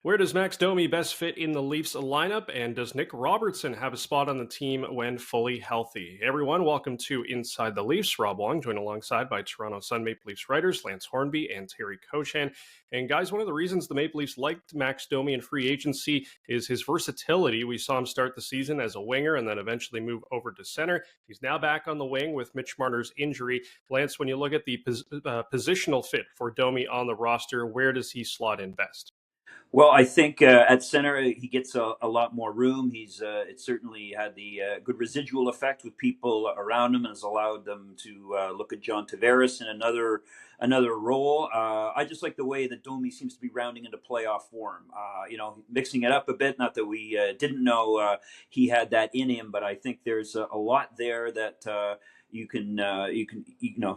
Where does Max Domi best fit in the Leafs lineup? And does Nick Robertson have a spot on the team when fully healthy? Hey everyone, welcome to Inside the Leafs. Rob Wong, joined alongside by Toronto Sun Maple Leafs writers Lance Hornby and Terry Koshan. And guys, one of the reasons the Maple Leafs liked Max Domi in free agency is his versatility. We saw him start the season as a winger and then eventually move over to center. He's now back on the wing with Mitch Marner's injury. Lance, when you look at the positional fit for Domi on the roster, where does he slot in best? Well, I think at center he gets a lot more room. He's it certainly had the good residual effect with people around him, and has allowed them to look at John Tavares in another role. I just like the way that Domi seems to be rounding into playoff form. Mixing it up a bit. Not that we didn't know he had that in him, but I think there's a lot there that.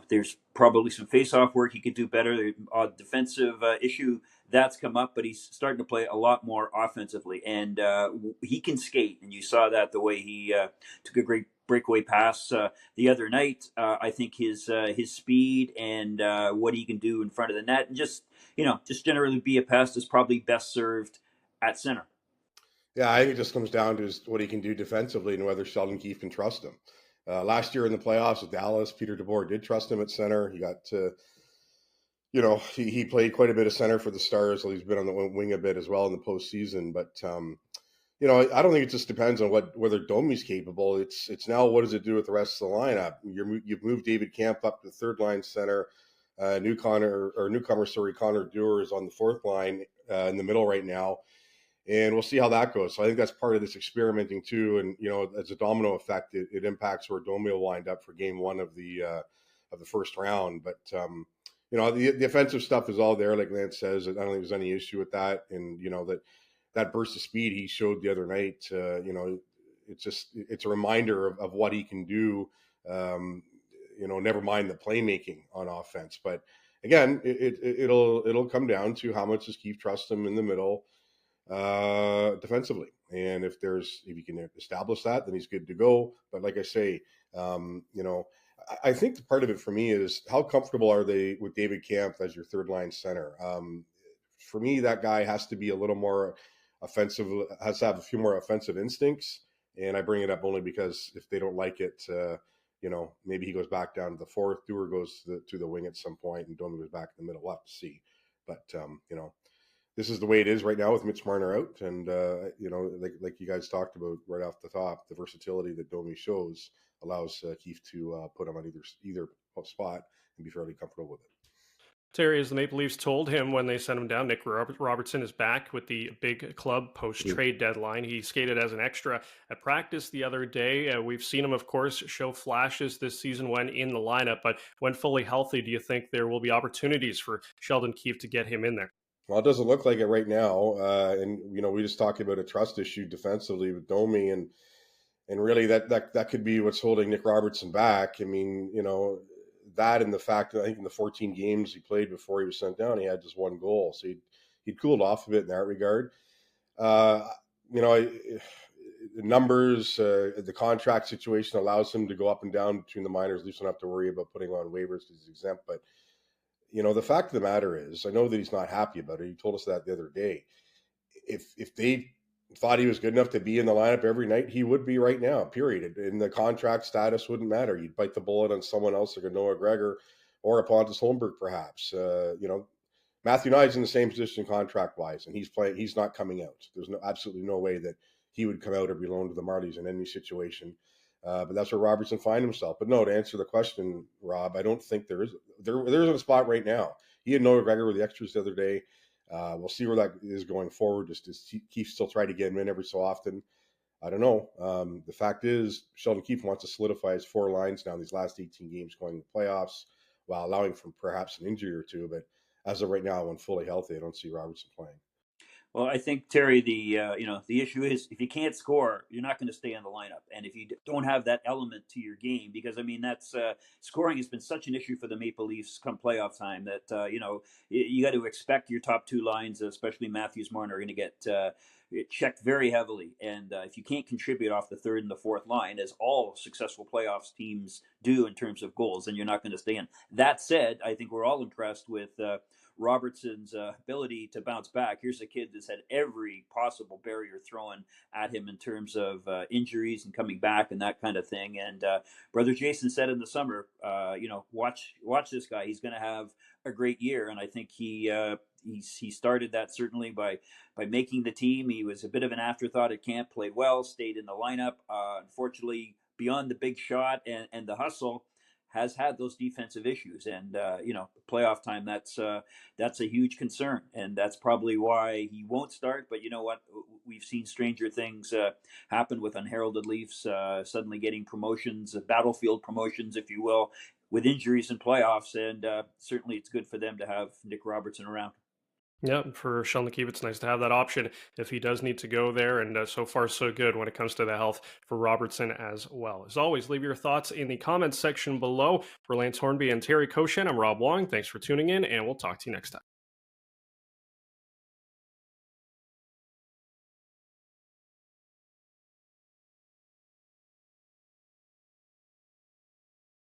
There's probably some face-off work he could do better. The odd defensive issue that's come up, but he's starting to play a lot more offensively, and he can skate. And you saw that the way he took a great breakaway pass the other night. I think his speed and what he can do in front of the net, and just generally be a pest, is probably best served at center. Yeah, I think it just comes down to what he can do defensively and whether Sheldon Keefe can trust him. Last year in the playoffs with Dallas, Peter DeBoer did trust him at center. He got to, he played quite a bit of center for the Stars, so he's been on the wing a bit as well in the postseason. But I don't think it just depends on whether Domi's capable. It's now what does it do with the rest of the lineup? You've moved David Kampf up to the third line center. Newcomer Connor Dewar is on the fourth line in the middle right now. And we'll see how that goes. So I think that's part of this experimenting too. And as a domino effect, it impacts where Domi will wind up for game one of the first round. But the offensive stuff is all there, like Lance says. I don't think there's any issue with that. And that burst of speed he showed the other night. It's a reminder of what he can do. Never mind the playmaking on offense. But again, it'll come down to how much does Keefe trust him in the middle. Defensively, and if you can establish that, then he's good to go. But like I say, I think the part of it for me is how comfortable are they with David Kampf as your third line center. For me, that guy has to be a little more offensive, has to have a few more offensive instincts. And I bring it up only because if they don't like it, maybe he goes back down to the fourth. Dewar goes to the wing at some point, and Domi goes back in the middle. We'll have to see. But this is the way it is right now with Mitch Marner out, and like you guys talked about right off the top, the versatility that Domi shows allows Keefe to put him on either spot and be fairly comfortable with it. Terry, as the Maple Leafs told him when they sent him down, Nick Robertson is back with the big club post-trade deadline. He skated as an extra at practice the other day. We've seen him, of course, show flashes this season when in the lineup, but when fully healthy, do you think there will be opportunities for Sheldon Keefe to get him in there? Well, it doesn't look like it right now, and we just talked about a trust issue defensively with Domi, and really that could be what's holding Nick Robertson back. I mean, that and the fact that I think in the 14 games he played before he was sent down, he had just one goal, so he'd cooled off a bit in that regard. The numbers, the contract situation allows him to go up and down between the minors. Leafs don't have to worry about putting on waivers because he's exempt, but. The fact of the matter is, I know that he's not happy about it. He told us that the other day. If they thought he was good enough to be in the lineup every night, he would be right now, period. And the contract status wouldn't matter. You'd bite the bullet on someone else like a Noah Gregor or a Pontus Holmberg, perhaps. Matthew Knies in the same position contract-wise, and he's not coming out. There's absolutely no way that he would come out or be loaned to the Marlies in any situation. But that's where Robertson finds himself. But no, to answer the question, Rob, I don't think there isn't a spot right now. He and Noah Gregor were the extras the other day. We'll see where that is going forward. Just Keefe still try to get him in every so often. I don't know. The fact is, Sheldon Keefe wants to solidify his four lines now in these last 18 games going to the playoffs, while allowing for perhaps an injury or two. But as of right now, when fully healthy, I don't see Robertson playing. Well, I think Terry, the issue is if you can't score, you're not going to stay in the lineup, and if you don't have that element to your game, because I mean that's scoring has been such an issue for the Maple Leafs come playoff time that you got to expect your top two lines, especially Matthews Marner, are going to get checked very heavily, and if you can't contribute off the third and the fourth line, as all successful playoffs teams do in terms of goals, then you're not going to stay in. That said, I think we're all impressed with Robertson's ability to bounce back. Here's a kid that's had every possible barrier thrown at him in terms of injuries and coming back and that kind of thing. And Brother Jason said in the summer, watch this guy. He's going to have a great year. And I think he started that certainly by making the team. He was a bit of an afterthought at camp, played well, stayed in the lineup. Unfortunately, beyond the big shot and the hustle, has had those defensive issues. And playoff time, that's a huge concern, and that's probably why he won't start. But you know what? We've seen stranger things happen with unheralded Leafs suddenly getting promotions, battlefield promotions, if you will, with injuries in playoffs. And certainly, it's good for them to have Nick Robertson around. Yeah, for Sheldon Keefe, it's nice to have that option if he does need to go there. And so far, so good when it comes to the health for Robertson as well. As always, leave your thoughts in the comments section below. For Lance Hornby and Terry Koshan, I'm Rob Wong. Thanks for tuning in, and we'll talk to you next time.